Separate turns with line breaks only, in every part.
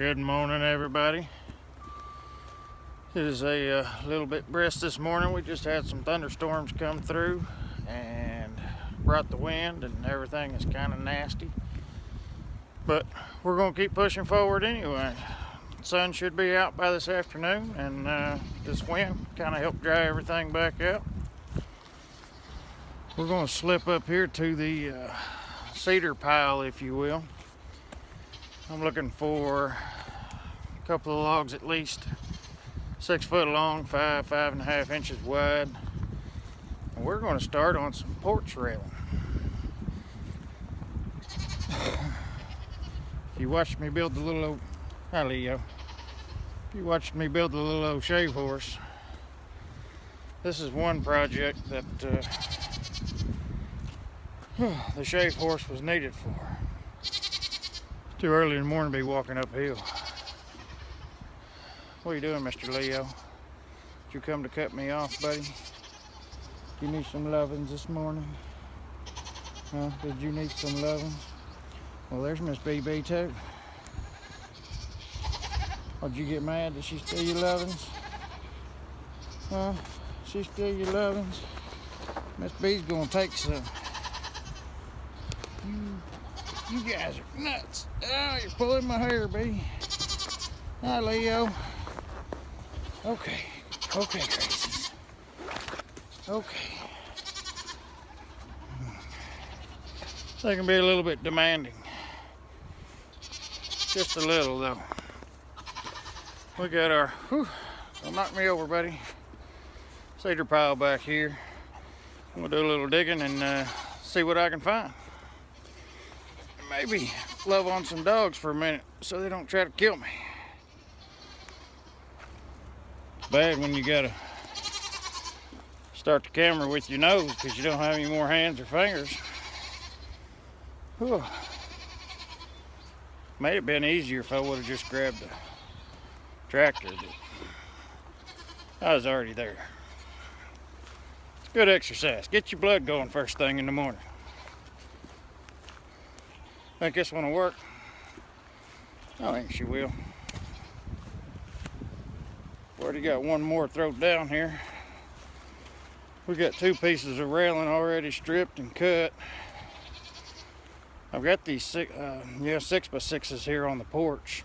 Good morning, everybody. It is a little bit brisk this morning. We just had some thunderstorms come through and brought the wind, and everything is kind of nasty. But we're going to keep pushing forward anyway. The sun should be out by this afternoon, and this wind kind of helped dry everything back out. We're going to slip up here to the cedar pile, if you will. I'm looking for a couple of logs at least 6 foot long, 5.5 inches wide. And we're going to start on some porch railing. If you watched me build the little old, hi Leo. If you watched me build the little old shave horse, this is one project that the shave horse was needed for. Too early in the morning to be walking uphill. What are you doing, Mr. Leo? Did you come to cut me off, buddy? You need some lovin's this morning? Huh? Did you need some lovin's? Well, there's Miss BB too. Oh, did you get mad that she steal your lovin's? Huh? She steal your lovin's? Miss B's gonna take some. You guys are nuts. Oh, you're pulling my hair, B. Hi, Leo. Okay, Gracie. Okay. They can be a little bit demanding. Just a little, though. We got our, don't knock me over, buddy, cedar pile back here. I'm gonna do a little digging and see what I can find. Maybe love on some dogs for a minute so they don't try to kill me. It's bad when you gotta start the camera with your nose because you don't have any more hands or fingers. Whew. May have been easier if I would have just grabbed the tractor, but I was already there. It's good exercise. Get your blood going first thing in the morning. Think this one will work? I think she will. Already got one more thrown down here. We got 2 pieces of railing already stripped and cut. I've got these 6x6s here on the porch,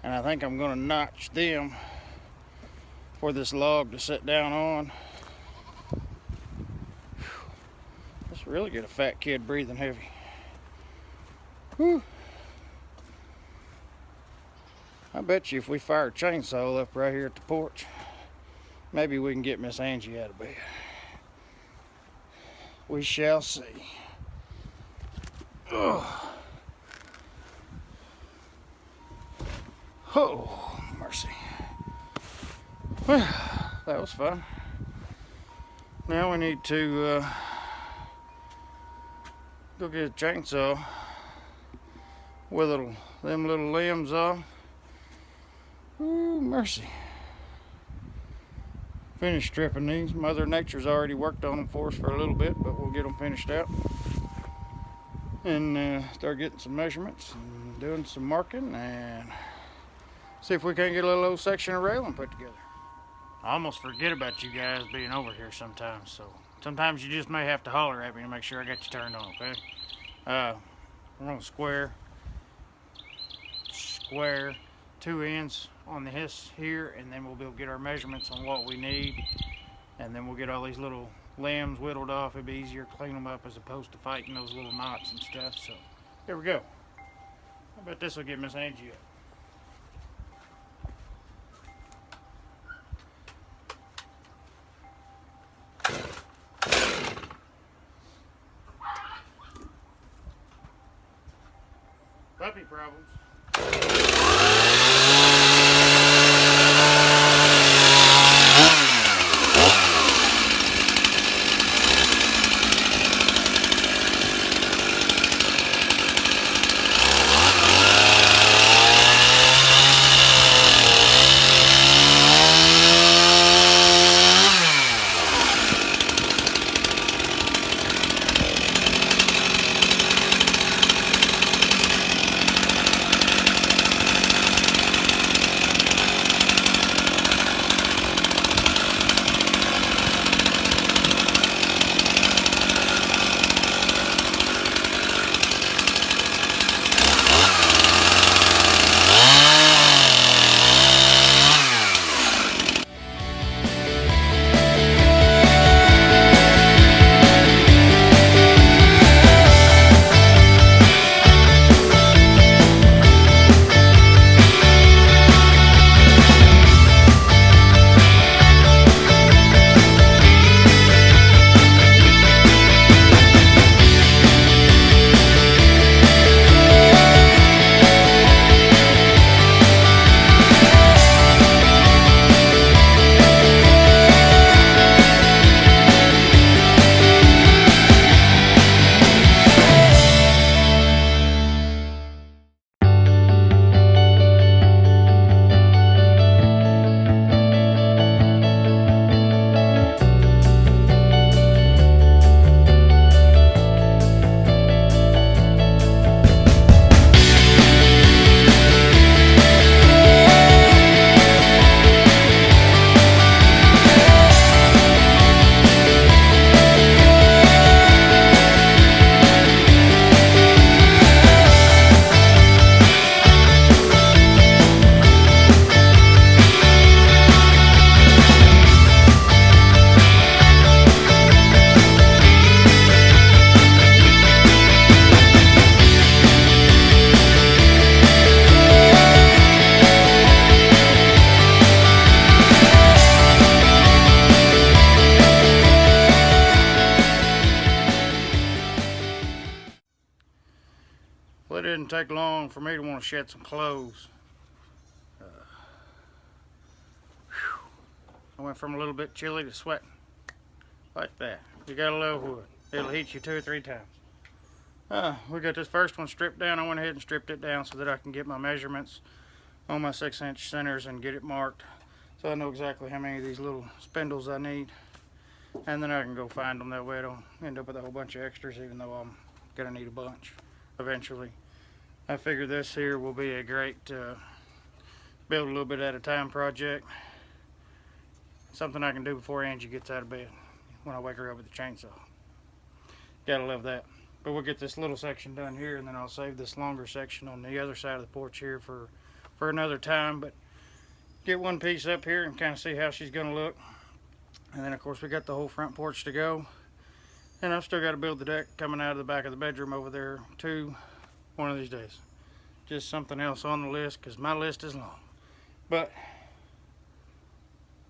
and I think I'm going to notch them for this log to sit down on. Let's really get a fat kid breathing heavy. Whew. I bet you if we fire a chainsaw up right here at the porch, maybe we can get Miss Angie out of bed. We shall see. Ugh. Oh, mercy. Well, that was fun. Now we need to go get a chainsaw, wither them little limbs off. Ooh, mercy. Finish stripping these. Mother Nature's already worked on them for us for a little bit, but we'll get them finished out and start getting some measurements and doing some marking and see if we can't get a little old section of railing put together. I almost forget about you guys being over here sometimes, so sometimes you just may have to holler at me to make sure I got you turned on, okay? We're gonna square 2 ends on the hiss here, and then we'll be able to get our measurements on what we need, and then we'll get all these little limbs whittled off. It'd be easier to clean them up as opposed to fighting those little knots and stuff. So here we go. I bet this will get Miss Angie up. Puppy problems. didn't take long for me to want to shed some clothes. I went from a little bit chilly to sweating. Like that. You gotta love wood. It'll heat you 2 or 3 times. We got this first one stripped down. I went ahead and stripped it down so that I can get my measurements on my 6-inch centers and get it marked. So I know exactly how many of these little spindles I need. And then I can go find them. That way I don't end up with a whole bunch of extras, even though I'm gonna need a bunch eventually. I figure this here will be a great build a little bit at a time project. Something I can do before Angie gets out of bed when I wake her up with the chainsaw. Gotta love that. But we'll get this little section done here, and then I'll save this longer section on the other side of the porch here for another time. But get one piece up here and kind of see how she's gonna look. And then of course we got the whole front porch to go. And I've still got to build the deck coming out of the back of the bedroom over there too, one of these days. Just something else on the list, because my list is long. But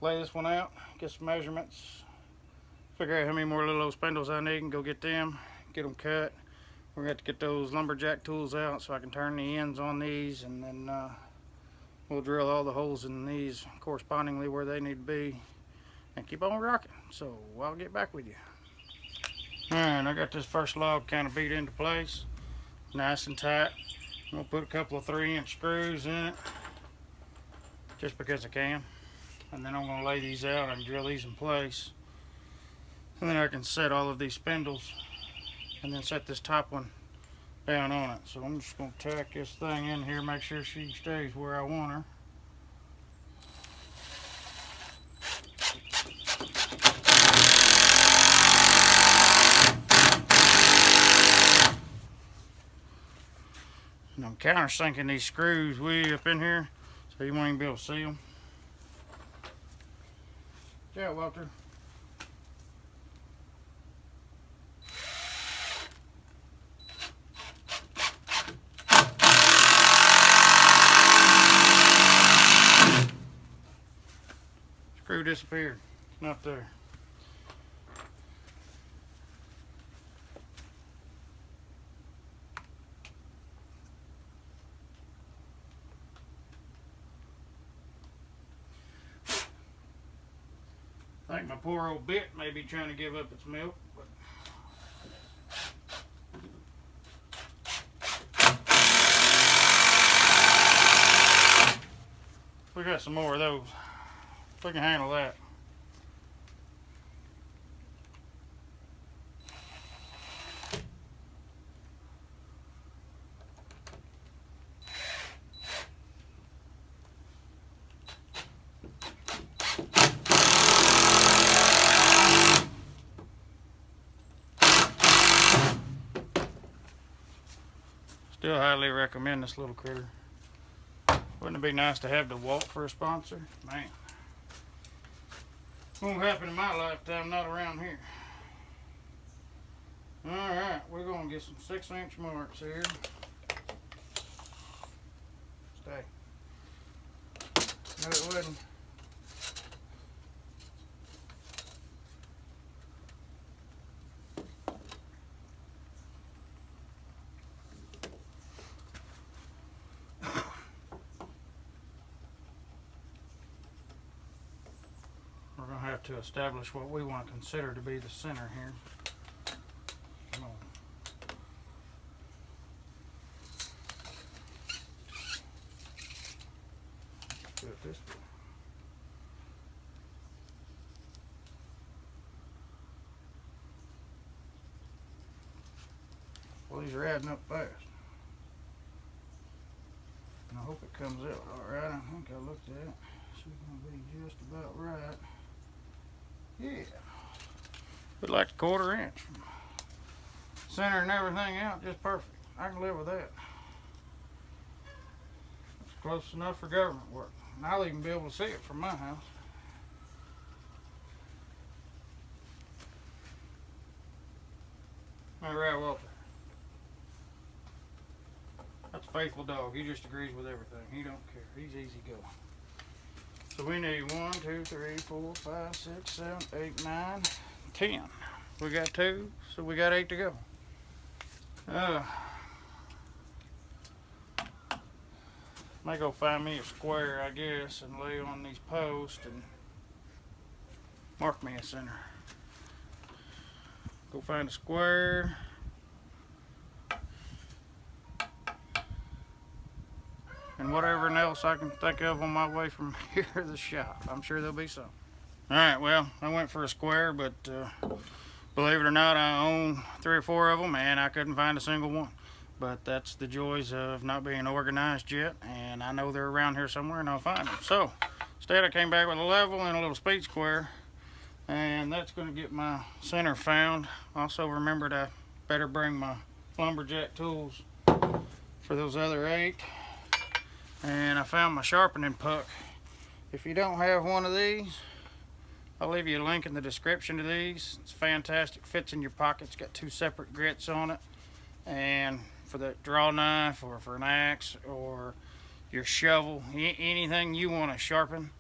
lay this one out, get some measurements, figure out how many more little old spindles I need and go get them, get them cut. We're going to get those lumberjack tools out so I can turn the ends on these, and then we'll drill all the holes in these correspondingly where they need to be and keep on rocking. So I'll get back with you. Alright, I got this first log kind of beat into place, nice and tight. I'm going to put a couple of 3-inch screws in it, just because I can. And then I'm going to lay these out and drill these in place. And then I can set all of these spindles, and then set this top one down on it. So I'm just going to tack this thing in here, make sure she stays where I want her. And I'm countersinking these screws way up in here, so you won't even be able to see them. Yeah, Walter. Screw disappeared. Not there. I think my poor old bit may be trying to give up its milk, but we got some more of those. We can handle that. Still highly recommend this little critter. Wouldn't it be nice to have dewalt for a sponsor? Man. Won't happen in my lifetime, not around here. Alright, we're going to get some 6-inch marks here. Stay. No, it wouldn't. We're going to have to establish what we want to consider to be the center here. Come on. Do it this way. Well, these are adding up fast. And I hope it comes out alright. I think I looked at it. She's going to be just about right. Yeah. But like a 1/4 inch. Center and everything out just perfect. I can live with that. It's close enough for government work. And I'll even be able to see it from my house. All right, Walter. That's a faithful dog. He just agrees with everything. He don't care. He's easy going. So we need 1, 2, 3, 4, 5, 6, 7, 8, 9, 10. We got 2, so we got 8 to go. May go find me a square, I guess, and lay on these posts and mark me a center. Go find a square. And whatever else I can think of on my way from here to the shop. I'm sure there'll be some. Alright, well, I went for a square, but believe it or not, I own 3 or 4 of them, and I couldn't find a single one. But that's the joys of not being organized yet, and I know they're around here somewhere, and I'll find them. So, instead I came back with a level and a little speed square, and that's going to get my center found. Also remembered I better bring my lumberjack tools for those other 8. And I found my sharpening puck. If you don't have one of these, I'll leave you a link in the description to these. It's fantastic, fits in your pocket. It's got 2 separate grits on it. And for the draw knife or for an axe or your shovel, anything you want to sharpen,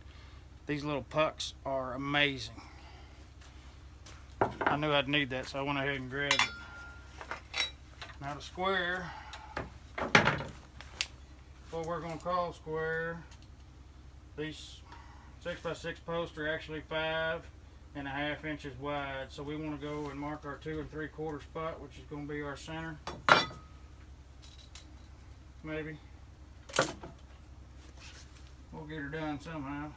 these little pucks are amazing. I knew I'd need that, so I went ahead and grabbed it. Now the square, what we're going to call square, these 6x6 posts are actually 5.5 inches wide, so we want to go and mark our 2 3/4 spot, which is going to be our center. Maybe we'll get her done somehow.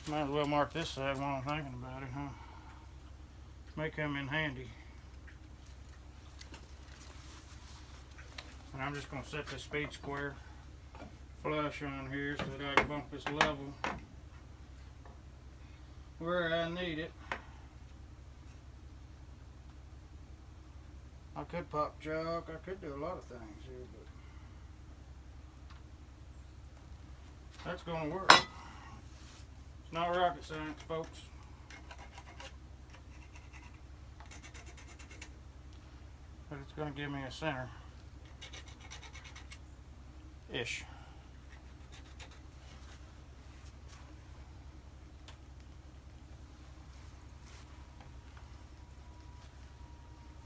Might as well mark this side while I'm thinking about it, huh? May come in handy. And I'm just going to set this speed square flush on here so that I can bump this level where I need it. I could pop chalk, I could do a lot of things here, but that's going to work. It's not rocket science, folks. But it's going to give me a center. Ish.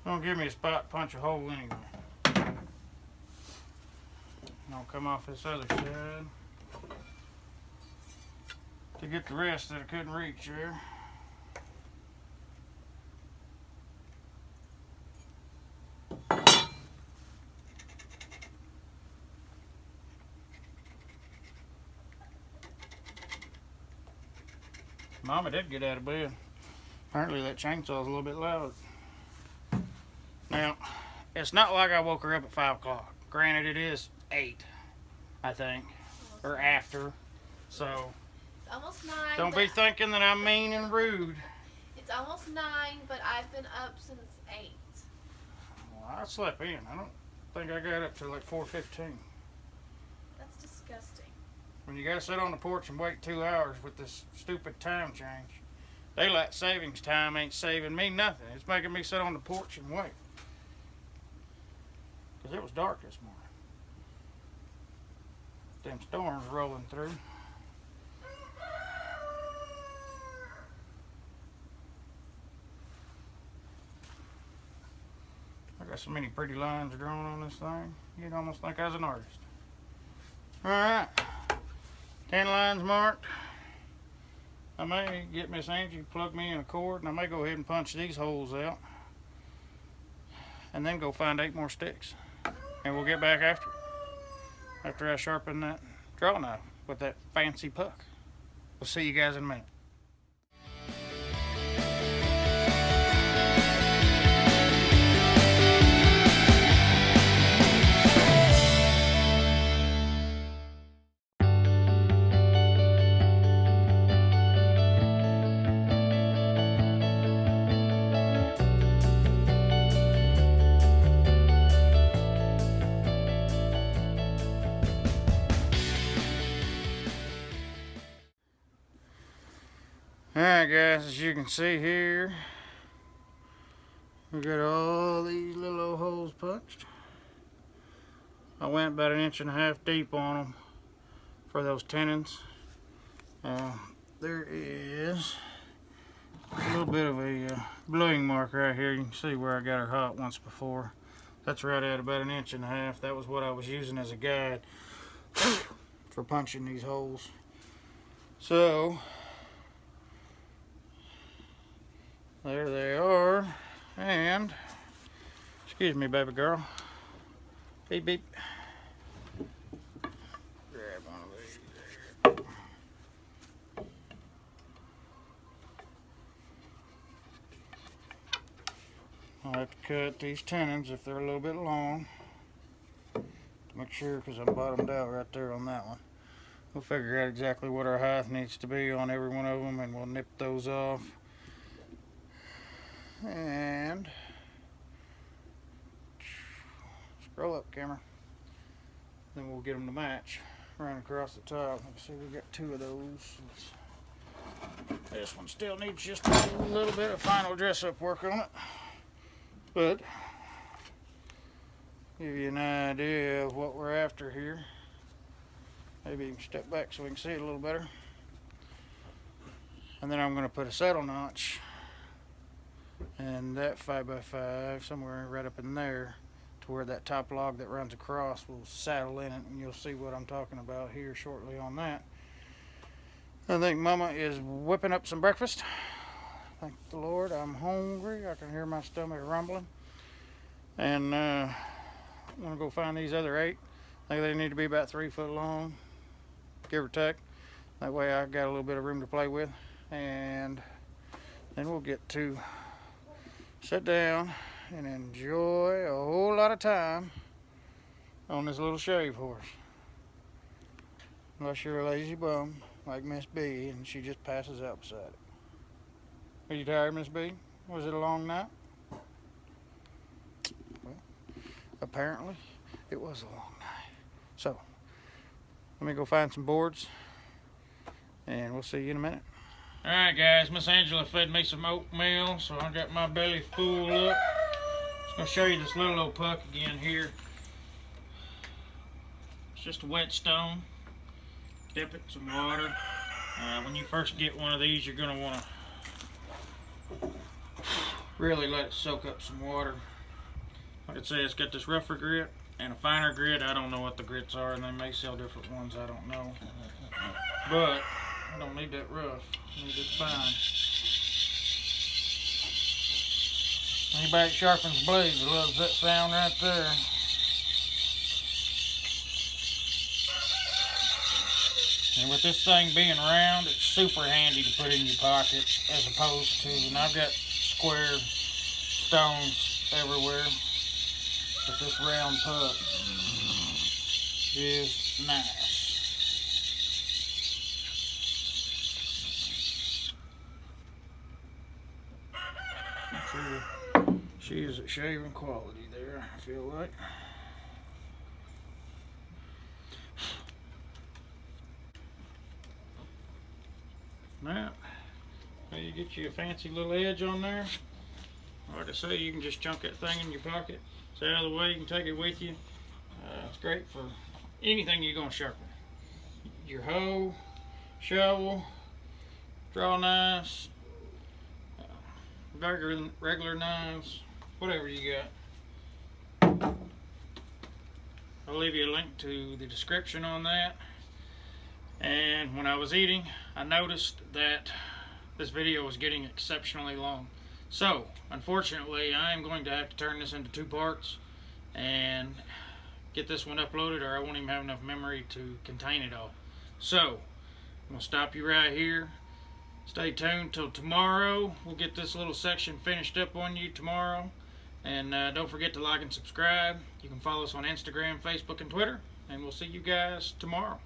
Don't give me a spot to punch a hole anyway. And I'll come off this other side to get the rest that I couldn't reach there. Mama did get out of bed. Apparently that chainsaw's a little bit loud. Now, it's not like I woke her up at 5 o'clock. Granted, it is 8, I think, or after. So,
it's almost 9.
Don't be thinking that I'm mean and rude.
It's almost 9, but I've been up since 8.
Well, I slept in. I don't think I got up till like 4:15.
That's disgusting.
When you gotta sit on the porch and wait 2 hours with this stupid time change, daylight savings time ain't saving me nothing. It's making me sit on the porch and wait. Because it was dark this morning. Them storms rolling through. I got so many pretty lines drawn on this thing, you'd almost think I was an artist. Alright, 10 lines marked. I may get Miss Angie to plug me in a cord, and I may go ahead and punch these holes out and then go find 8 more sticks, and we'll get back after I sharpen that draw knife with that fancy puck. We'll see you guys in a minute. Alright guys, as you can see here, we got all these little old holes punched. I went about 1.5 inches deep on them for those tenons. There is a little bit of a bluing mark right here. You can see where I got her hot once before. That's right at about 1.5 inches. That was what I was using as a guide for punching these holes. So there they are. And excuse me, baby girl. Beep beep. Grab one of these there. I'll have to cut these tenons if they're a little bit long. Make sure, because I'm bottomed out right there on that one. We'll figure out exactly what our height needs to be on every one of them, and we'll nip those off. And scroll up, camera. Then we'll get them to match right across the top. Let's see, we got 2 of those. This one still needs just a little bit of final dress-up work on it, but give you an idea of what we're after here. Maybe you can step back so we can see it a little better. And then I'm going to put a saddle notch, and that 5x5 somewhere right up in there, to where that top log that runs across will saddle in it, and you'll see what I'm talking about here shortly on that. I think Mama is whipping up some breakfast. Thank the Lord, I'm hungry. I can hear my stomach rumbling. And I'm gonna go find these other 8. I think they need to be about 3 foot long, give or take. That way I got a little bit of room to play with. And then we'll get to sit down and enjoy a whole lot of time on this little shave horse. Unless you're a lazy bum like Miss B and she just passes out beside it. Are you tired, Miss B? Was it a long night? Well, apparently it was a long night. So let me go find some boards and we'll see you in a minute. Alright guys, Miss Angela fed me some oatmeal, so I got my belly full up. I'm going to show you this little old puck again here. It's just a whetstone. Dip it in some water. When you first get one of these, you're going to want to really let it soak up some water. Like I say, it's got this rougher grit and a finer grit. I don't know what the grits are, and they may sell different ones. I don't know. But I don't need that rough. I need this fine. Anybody that sharpens blades loves that sound right there. And with this thing being round, it's super handy to put in your pocket as opposed to, and I've got square stones everywhere, but this round puck is nice. She is at shaving quality there, I feel like. Now you get you a fancy little edge on there. Like I say, you can just chunk that thing in your pocket. It's out of the way, you can take it with you. It's great for anything you're going to sharpen. Your hoe, shovel, draw knives, regular knives, whatever you got. I'll leave you a link to the description on that. And when I was eating, I noticed that this video was getting exceptionally long. So, unfortunately, I am going to have to turn this into 2 parts and get this one uploaded, or I won't even have enough memory to contain it all. So, I'm going to stop you right here. Stay tuned till tomorrow. We'll get this little section finished up on you tomorrow. And don't forget to like and subscribe. You can follow us on Instagram, Facebook, and Twitter. And we'll see you guys tomorrow.